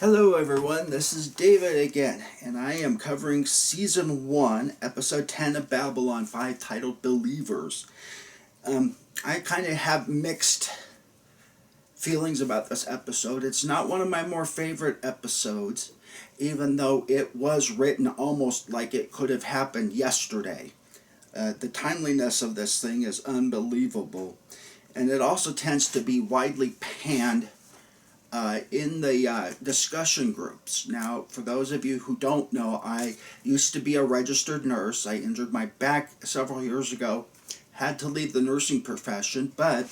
Hello everyone, this is David again, and I am covering Season 1, Episode 10 of Babylon 5, titled Believers. I kind of have mixed feelings about this episode. It's not one of my more favorite episodes, even though it was written almost like it could have happened yesterday. The timeliness of this thing is unbelievable, and it also tends to be widely panned in the discussion groups. Now, for those of you who don't know, I used to be a registered nurse. I injured my back several years ago, had to leave the nursing profession, but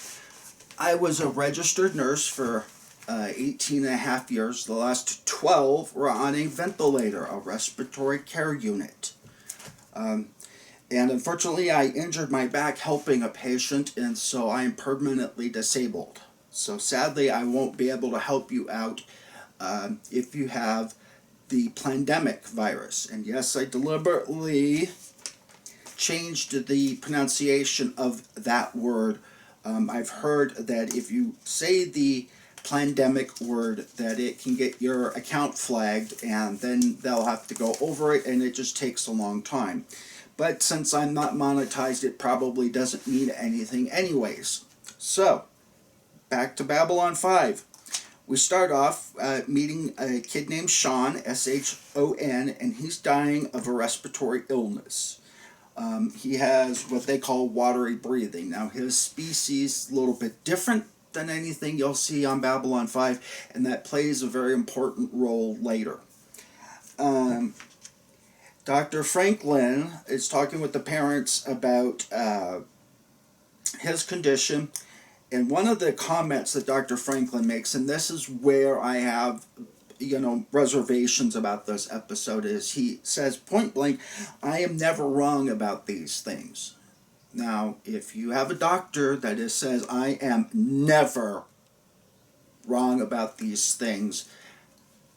I was a registered nurse for 18 and a half years. The last 12 were on a ventilator, a respiratory care unit. And unfortunately, I injured my back helping a patient, and so I am permanently disabled. So sadly, I won't be able to help you out if you have the pandemic virus. And yes, I deliberately changed the pronunciation of that word. I've heard that if you say the pandemic word, that it can get your account flagged, and then they'll have to go over it, and it just takes a long time. But since I'm not monetized, it probably doesn't mean anything anyways. So, back to Babylon 5. We start off meeting a kid named Sean, S-H-O-N, and he's dying of a respiratory illness. He has what they call watery breathing. Now, his species is a little bit different than anything you'll see on Babylon 5, and that plays a very important role later. Dr. Franklin is talking with the parents about his condition. And one of the comments that Dr. Franklin makes, and this is where I have, reservations about this episode, is he says point blank, I am never wrong about these things. Now, if you have a doctor that says, I am never wrong about these things,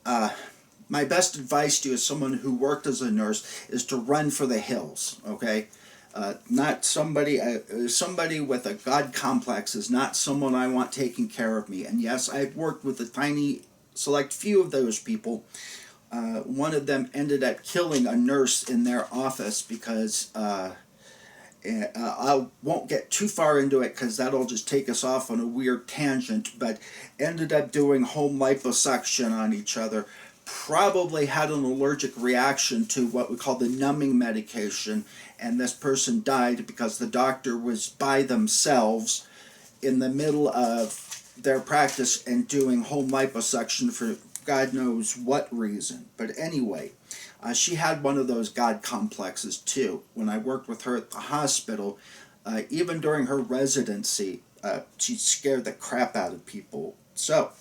my best advice to you as someone who worked as a nurse is to run for the hills, okay? Not somebody with a God complex is not someone I want taking care of me. And yes, I've worked with a tiny select few of those people. One of them ended up killing a nurse in their office because I won't get too far into it because that'll just take us off on a weird tangent, but ended up doing home liposuction on each other. Probably had an allergic reaction to what we call the numbing medication, and this person died because the doctor was by themselves in the middle of their practice and doing home liposuction for God knows what reason. But anyway, she had one of those God complexes too. When I worked with her at the hospital, even during her residency, she scared the crap out of people. So,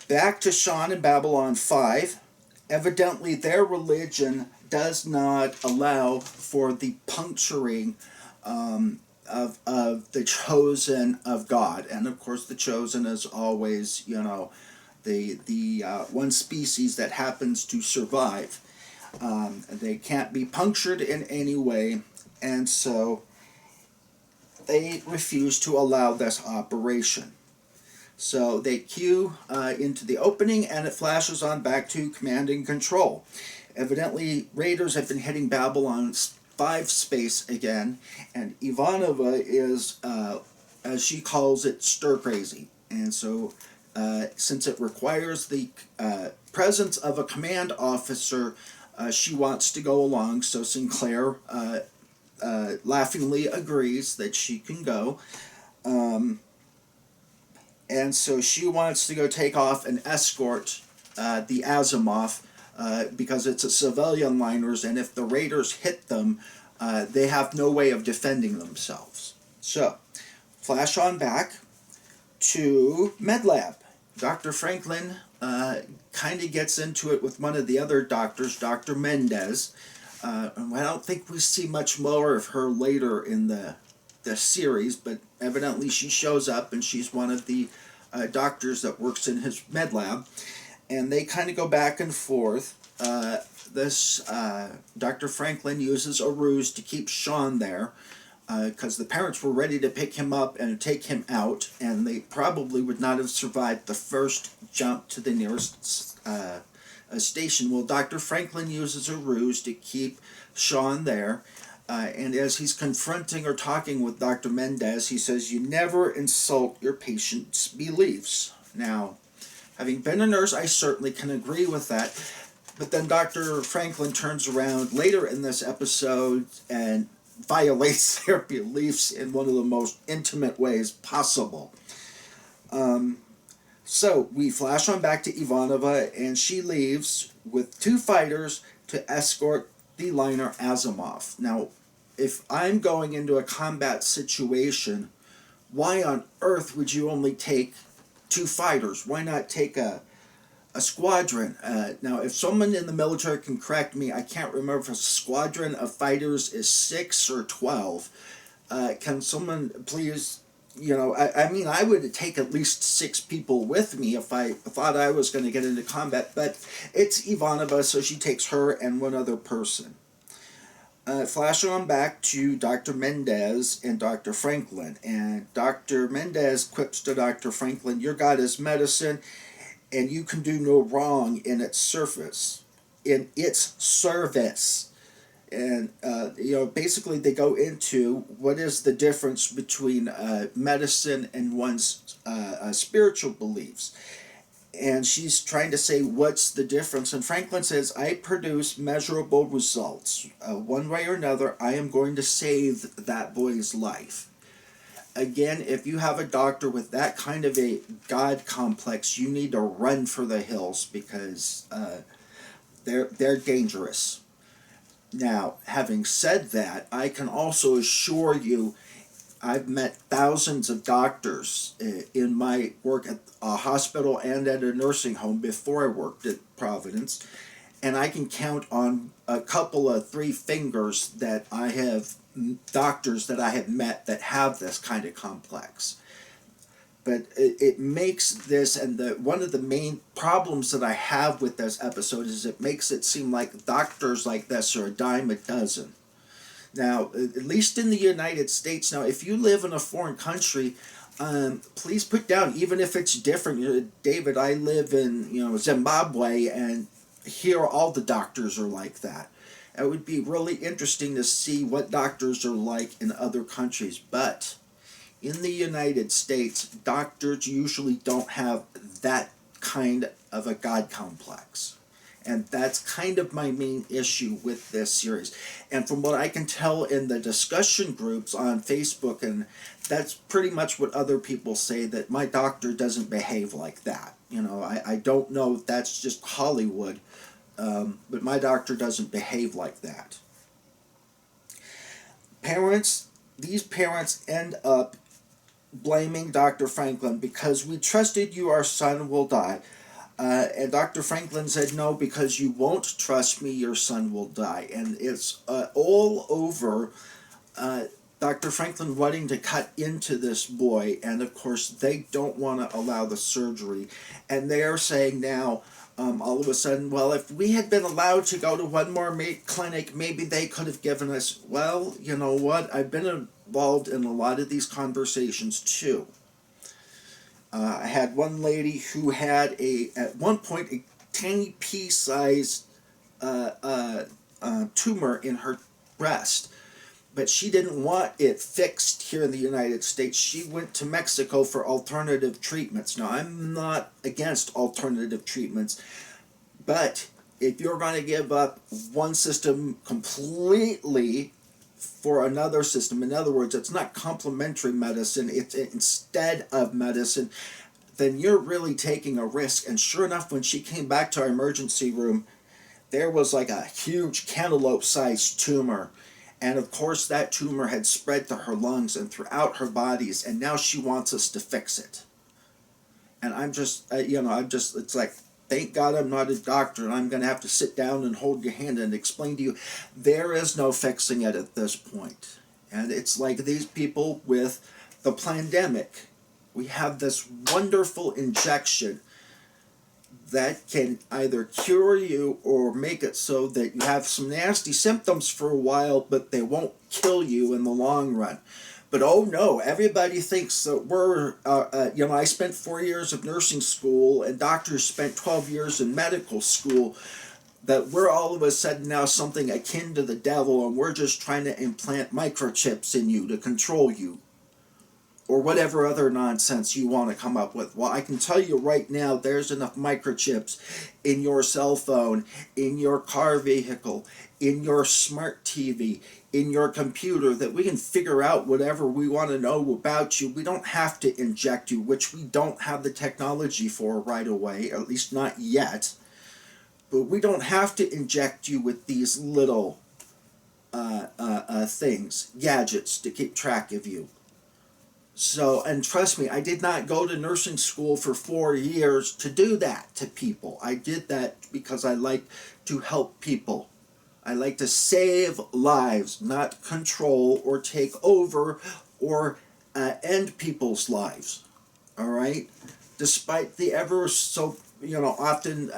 back to Sean in Babylon 5. Evidently, their religion does not allow for the puncturing of the chosen of God. And of course, the chosen is always, the one species that happens to survive. They can't be punctured in any way, and so they refuse to allow this operation. So they cue into the opening, and it flashes on back to command and control. Evidently, raiders have been hitting Babylon 5 space again, and Ivanova is, as she calls it, stir-crazy. And so, since it requires the presence of a command officer, she wants to go along, so Sinclair laughingly agrees that she can go. And so she wants to go take off and escort the Asimov because it's a civilian liners, and if the raiders hit them, they have no way of defending themselves. So, flash on back to MedLab. Dr. Franklin kind of gets into it with one of the other doctors, Dr. Mendez. And I don't think we see much more of her later in the series, but evidently she shows up, and she's one of the doctors that works in his med lab, and they kind of go back and forth. Dr. Franklin uses a ruse to keep Sean there, because the parents were ready to pick him up and take him out, and they probably would not have survived the first jump to the nearest station. Well, Dr. Franklin uses a ruse to keep Sean there, and as he's confronting or talking with Dr. Mendez, he says, "You never insult your patient's beliefs." Now, having been a nurse, I certainly can agree with that. But then Dr. Franklin turns around later in this episode and violates their beliefs in one of the most intimate ways possible. So we flash on back to Ivanova, and she leaves with 2 fighters to escort the liner Asimov. Now, if I'm going into a combat situation, why on earth would you only take 2 fighters? Why not take a squadron? Now, if someone in the military can correct me, I can't remember if a squadron of fighters is 6 or 12. Can someone please, I mean, I would take at least 6 people with me if I thought I was going to get into combat, but it's Ivanova, so she takes her and 1 other person. Flash on back to Dr. Mendez and Dr. Franklin, and Dr. Mendez quips to Dr. Franklin, "Your God is medicine, and you can do no wrong in its service." And basically they go into what is the difference between medicine and one's spiritual beliefs. And she's trying to say, what's the difference? And Franklin says, "I produce measurable results. One way or another, I am going to save that boy's life." Again, if you have a doctor with that kind of a God complex, you need to run for the hills, because they're dangerous. Now, having said that, I can also assure you, I've met thousands of doctors in my work at a hospital and at a nursing home before I worked at Providence, and I can count on a couple of 3 fingers that I have doctors that I have met that have this kind of complex. But it makes this, and one of the main problems that I have with this episode is it makes it seem like doctors like this are a dime a dozen. Now, at least in the United States, now if you live in a foreign country, please put down, even if it's different. David, I live in Zimbabwe, and here all the doctors are like that. It would be really interesting to see what doctors are like in other countries, but in the United States, doctors usually don't have that kind of a God complex. And that's kind of my main issue with this series. And from what I can tell in the discussion groups on Facebook, and that's pretty much what other people say, that my doctor doesn't behave like that. I don't know if that's just Hollywood, but my doctor doesn't behave like that. These parents end up blaming Dr. Franklin because, "We trusted you, our son will die." And Dr. Franklin said, "No, because you won't trust me, your son will die." And it's all over Dr. Franklin wanting to cut into this boy, and of course they don't want to allow the surgery. And they're saying now, all of a sudden, well, if we had been allowed to go to one more clinic, maybe they could have given us, well, you know what, I've been involved in a lot of these conversations too. I had one lady who had at one point, a tiny pea-sized tumor in her breast, but she didn't want it fixed here in the United States. She went to Mexico for alternative treatments. Now, I'm not against alternative treatments, but if you're going to give up one system completely for another system, in other words, it's not complementary medicine, it's instead of medicine, then you're really taking a risk. And sure enough, when she came back to our emergency room, there was like a huge cantaloupe-sized tumor. And of course, that tumor had spread to her lungs and throughout her bodies, and now she wants us to fix it. And I'm just, it's like, thank God I'm not a doctor, and I'm going to have to sit down and hold your hand and explain to you, there is no fixing it at this point. And it's like these people with the pandemic. We have this wonderful injection that can either cure you or make it so that you have some nasty symptoms for a while, but they won't kill you in the long run. But oh no, everybody thinks that I spent 4 years of nursing school and doctors spent 12 years in medical school, that we're all of a sudden now something akin to the devil and we're just trying to implant microchips in you to control you, or whatever other nonsense you want to come up with. Well, I can tell you right now, there's enough microchips in your cell phone, in your car vehicle, in your smart TV, in your computer, that we can figure out whatever we want to know about you. We don't have to inject you, which we don't have the technology for right away, at least not yet. But we don't have to inject you with these little things, gadgets, to keep track of you. So, and trust me, I did not go to nursing school for 4 years to do that to people. I did that because I like to help people. I like to save lives, not control or take over or end people's lives. All right? Despite the ever so often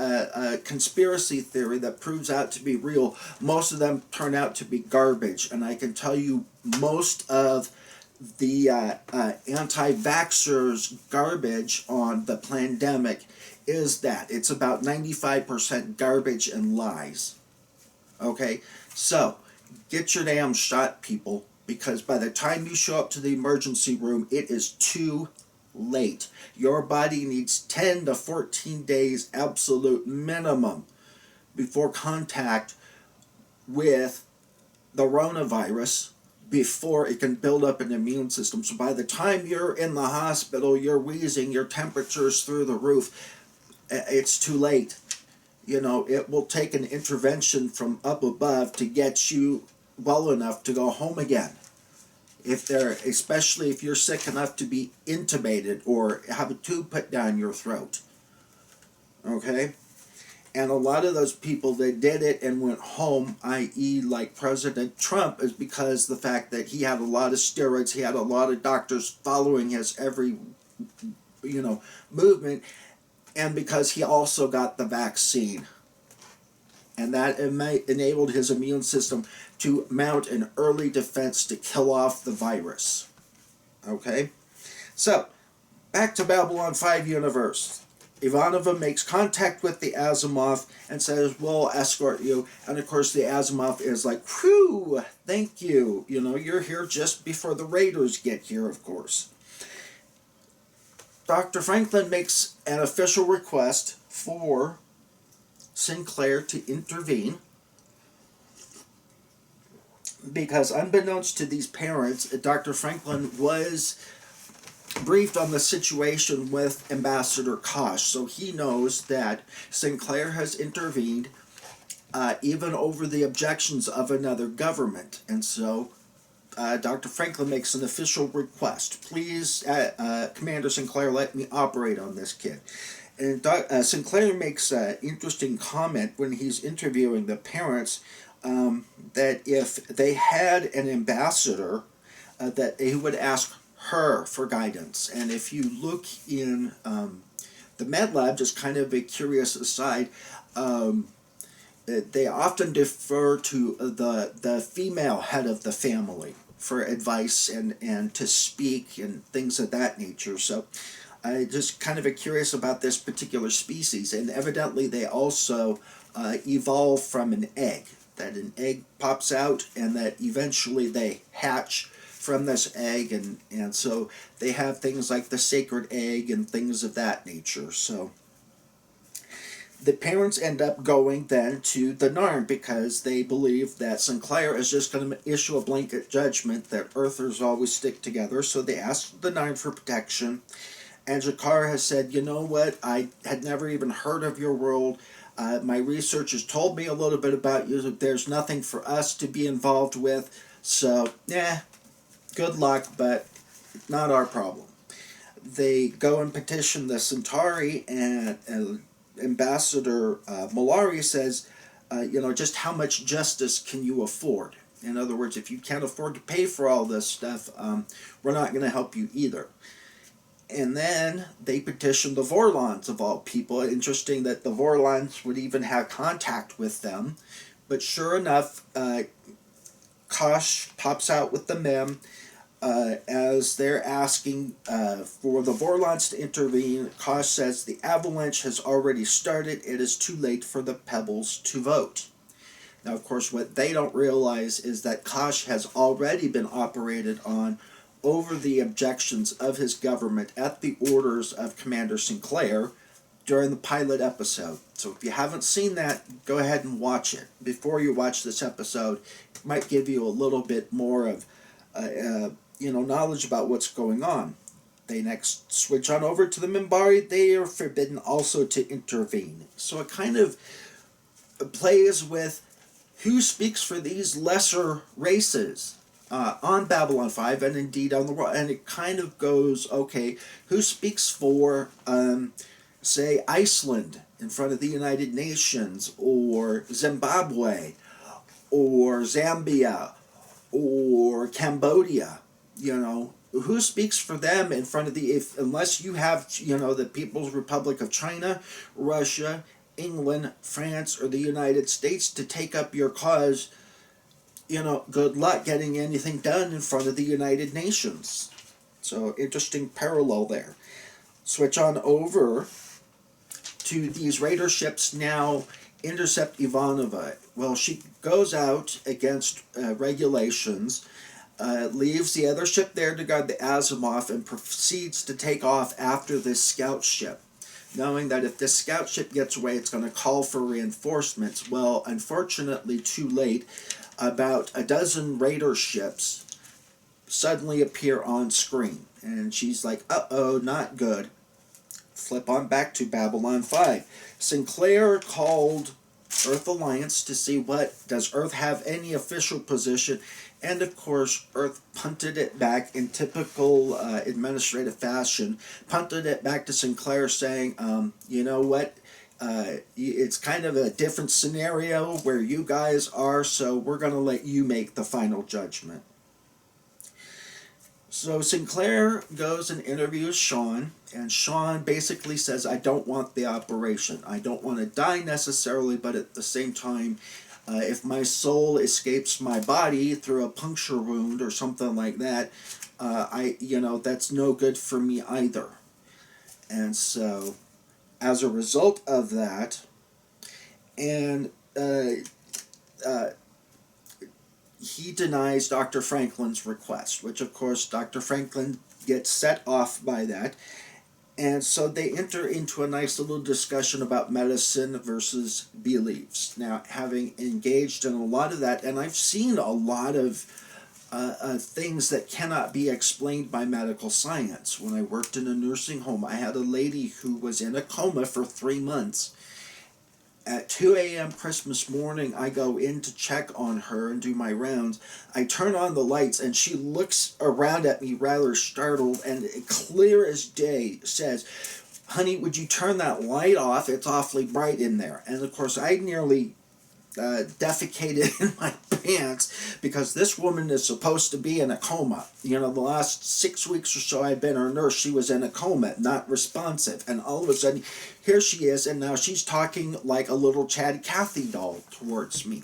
conspiracy theory that proves out to be real, most of them turn out to be garbage. And I can tell you, most of the anti-vaxxers garbage on the pandemic is that. It's about 95% garbage and lies. Okay? So, get your damn shot, people, because by the time you show up to the emergency room, it is too late. Your body needs 10 to 14 days absolute minimum before contact with the coronavirus, before it can build up an immune system. So by the time you're in the hospital, you're wheezing, your temperature's through the roof, it's too late. It will take an intervention from up above to get you well enough to go home again. Especially if you're sick enough to be intubated or have a tube put down your throat. Okay? And a lot of those people that did it and went home, i.e. like President Trump, is because the fact that he had a lot of steroids, he had a lot of doctors following his every, movement, and because he also got the vaccine. And that enabled his immune system to mount an early defense to kill off the virus. Okay? So, back to Babylon 5 universe. Ivanova makes contact with the Asimov and says, we'll escort you. And of course the Asimov is like, whew, thank you. You're here just before the Raiders get here, of course. Dr. Franklin makes an official request for Sinclair to intervene, because unbeknownst to these parents, Dr. Franklin was briefed on the situation with Ambassador Kosh, so he knows that Sinclair has intervened even over the objections of another government. And so Dr. Franklin makes an official request. Please, Commander Sinclair, let me operate on this kid. And Sinclair makes an interesting comment when he's interviewing the parents, that if they had an ambassador, that he would ask her for guidance. And if you look in the med lab, just kind of a curious aside, they often defer to the female head of the family for advice and to speak and things of that nature. So I just kind of curious about this particular species. And evidently they also evolve from an egg, that an egg pops out and that eventually they hatch from this egg, and so they have things like the sacred egg and things of that nature. So the parents end up going then to the Narn because they believe that Sinclair is just going to issue a blanket judgment that Earthers always stick together. So they ask the Narn for protection, and Jakar has said, you know what, I had never even heard of your world. My researchers told me a little bit about you. There's nothing for us to be involved with, so good luck, but not our problem. They go and petition the Centauri, and Ambassador Malari says, just how much justice can you afford? In other words, if you can't afford to pay for all this stuff, we're not going to help you either. And then they petitioned the Vorlons, of all people. Interesting that the Vorlons would even have contact with them. But sure enough, Kosh pops out with the mem as they're asking for the Vorlons to intervene. Kosh says the avalanche has already started. It is too late for the Pebbles to vote. Now, of course, what they don't realize is that Kosh has already been operated on over the objections of his government at the orders of Commander Sinclair during the pilot episode. So if you haven't seen that, go ahead and watch it. Before you watch this episode, it might give you a little bit more of knowledge about what's going on. They next switch on over to the Minbari. They are forbidden also to intervene. So it kind of plays with who speaks for these lesser races on Babylon 5 and indeed on the world. And it kind of goes, okay, who speaks for, say, Iceland in front of the United Nations, or Zimbabwe, or Zambia, or Cambodia? Who speaks for them in front of unless you have, the People's Republic of China, Russia, England, France, or the United States to take up your cause, good luck getting anything done in front of the United Nations. So, interesting parallel there. Switch on over to these raider ships now intercept Ivanova. Well, she goes out against regulations, leaves the other ship there to guard the Asimov, and proceeds to take off after this scout ship, knowing that if this scout ship gets away, it's going to call for reinforcements. Well, unfortunately, too late. About a dozen raider ships suddenly appear on screen, and she's like, uh-oh, not good. Flip on back to Babylon 5. Sinclair called Earth Alliance to see does Earth have any official position, and of course Earth punted it back in typical administrative fashion, punted it back to Sinclair saying, you know what, it's kind of a different scenario where you guys are, so we're going to let you make the final judgment. So Sinclair goes and interviews Sean, and Sean basically says, I don't want the operation. I don't want to die necessarily, but at the same time, if my soul escapes my body through a puncture wound or something like that, that's no good for me either. And so, as a result of that, and he denies Dr. Franklin's request, which of course Dr. Franklin gets set off by that. And so they enter into a nice little discussion about medicine versus beliefs. Now, having engaged in a lot of that, and I've seen a lot of things that cannot be explained by medical science. When I worked in a nursing home, I had a lady who was in a coma for 3 months. At 2 a.m. Christmas morning, I go in to check on her and do my rounds. I turn on the lights, and she looks around at me rather startled, and clear as day says, honey, would you turn that light off? It's awfully bright in there. And of course, I nearly defecated in my pants, because this woman is supposed to be in a coma. The last 6 weeks or so I've been her nurse, she was in a coma, not responsive, and all of a sudden here she is, and now she's talking like a little Chad Cathy doll towards me.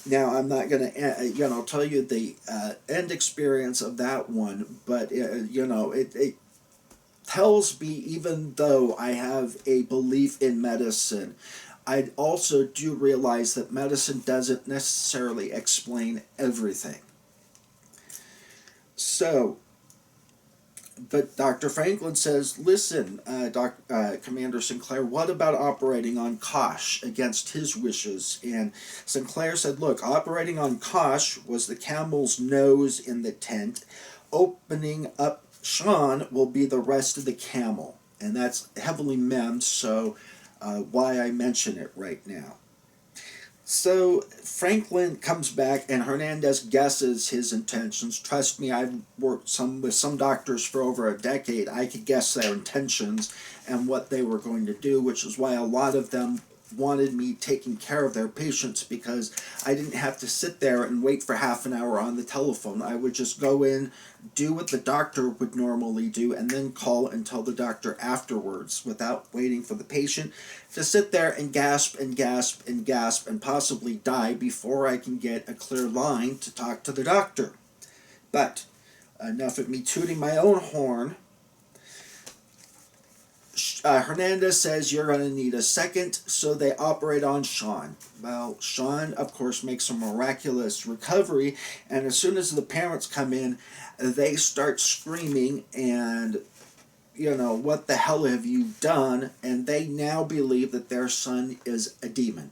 Now, I'm not going to tell you the end experience of that one, but it tells me, even though I have a belief in medicine, I also do realize that medicine doesn't necessarily explain everything. So, but Dr. Franklin says, listen, Commander Sinclair, what about operating on Kosh against his wishes? And Sinclair said, look, operating on Kosh was the camel's nose in the tent. Opening up Sean will be the rest of the camel. And that's heavily memmed, so why I mention it right now. So Franklin comes back, and Hernandez guesses his intentions. Trust me, I've worked with some doctors for over a decade. I could guess their intentions and what they were going to do, which is why a lot of them wanted me taking care of their patients because I didn't have to sit there and wait for half an hour on the telephone. I would just go in, do what the doctor would normally do, and then call and tell the doctor afterwards without waiting for the patient to sit there and gasp and gasp and gasp and possibly die before I can get a clear line to talk to the doctor. But enough of me tooting my own horn. Hernandez says you're going to need a second, so they operate on Sean. Well, Sean, of course, makes a miraculous recovery, and as soon as the parents come in, they start screaming and, what the hell have you done? And they now believe that their son is a demon.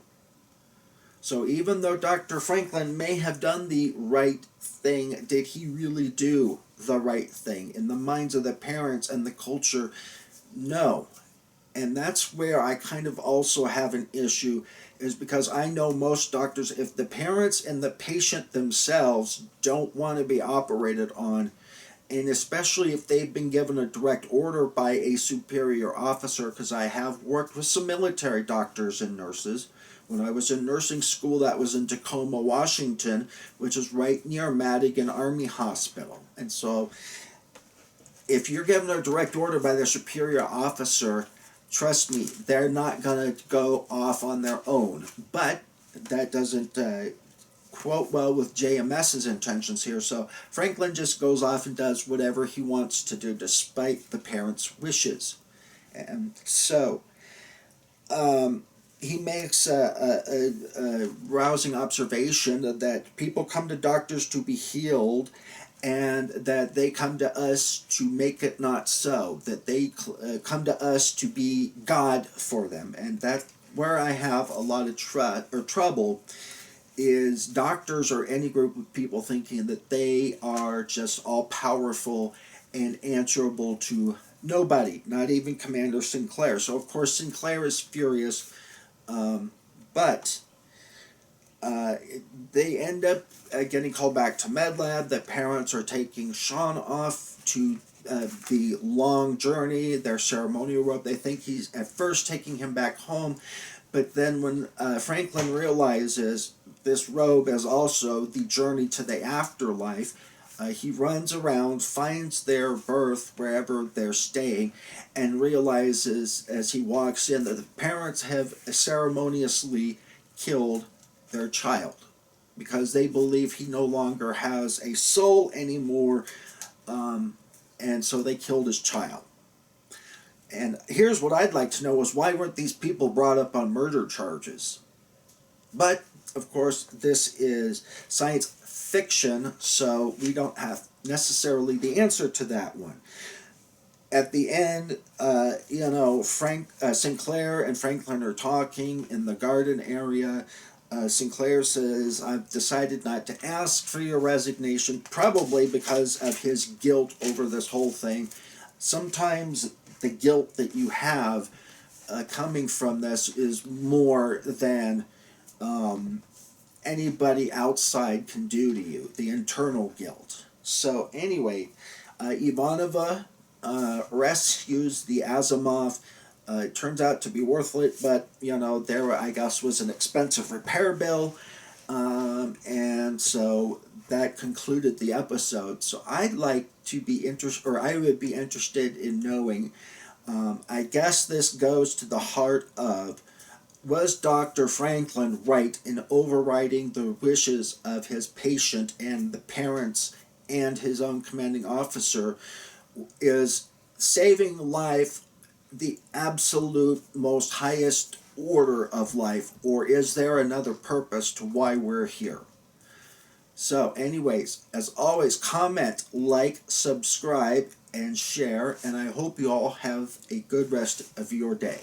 So even though Dr. Franklin may have done the right thing, did he really do the right thing? In the minds of the parents and the culture, no. And that's where I kind of also have an issue, is because I know most doctors, if the parents and the patient themselves don't want to be operated on, and especially if they've been given a direct order by a superior officer, because I have worked with some military doctors and nurses. When I was in nursing school, that was in Tacoma, Washington, which is right near Madigan Army Hospital. And so if you're given a direct order by their superior officer, trust me, they're not going to go off on their own. But that doesn't quote well with JMS's intentions here. So Franklin just goes off and does whatever he wants to do despite the parents' wishes. And so he makes a rousing observation that people come to doctors to be healed, and that they come to us to make it not so, that they come to us to be God for them. And that's where I have a lot of trouble, is doctors or any group of people thinking that they are just all-powerful and answerable to nobody, not even Commander Sinclair. So, of course, Sinclair is furious, but they end up getting called back to MedLab. The parents are taking Sean off to the long journey, their ceremonial robe. They think he's at first taking him back home, but then when Franklin realizes this robe is also the journey to the afterlife, he runs around, finds their berth wherever they're staying, and realizes as he walks in that the parents have ceremoniously killed their child because they believe he no longer has a soul anymore, and so they killed his child. And here's what I'd like to know is, why weren't these people brought up on murder charges? But, of course, this is science fiction, so we don't have necessarily the answer to that one. At the end, Sinclair and Franklin are talking in the garden area. Sinclair says, I've decided not to ask for your resignation, probably because of his guilt over this whole thing. Sometimes the guilt that you have coming from this is more than anybody outside can do to you, the internal guilt. So anyway, Ivanova rescues the Asimov. It turns out to be worth it, but, there, I guess, was an expensive repair bill, and so that concluded the episode. So I'd like to be I would be interested in knowing, I guess this goes to the heart of, was Dr. Franklin right in overriding the wishes of his patient and the parents and his own commanding officer? Is saving life the absolute most highest order of life, or is there another purpose to why we're here? So anyways, as always, comment, like, subscribe, and share, and I hope you all have a good rest of your day.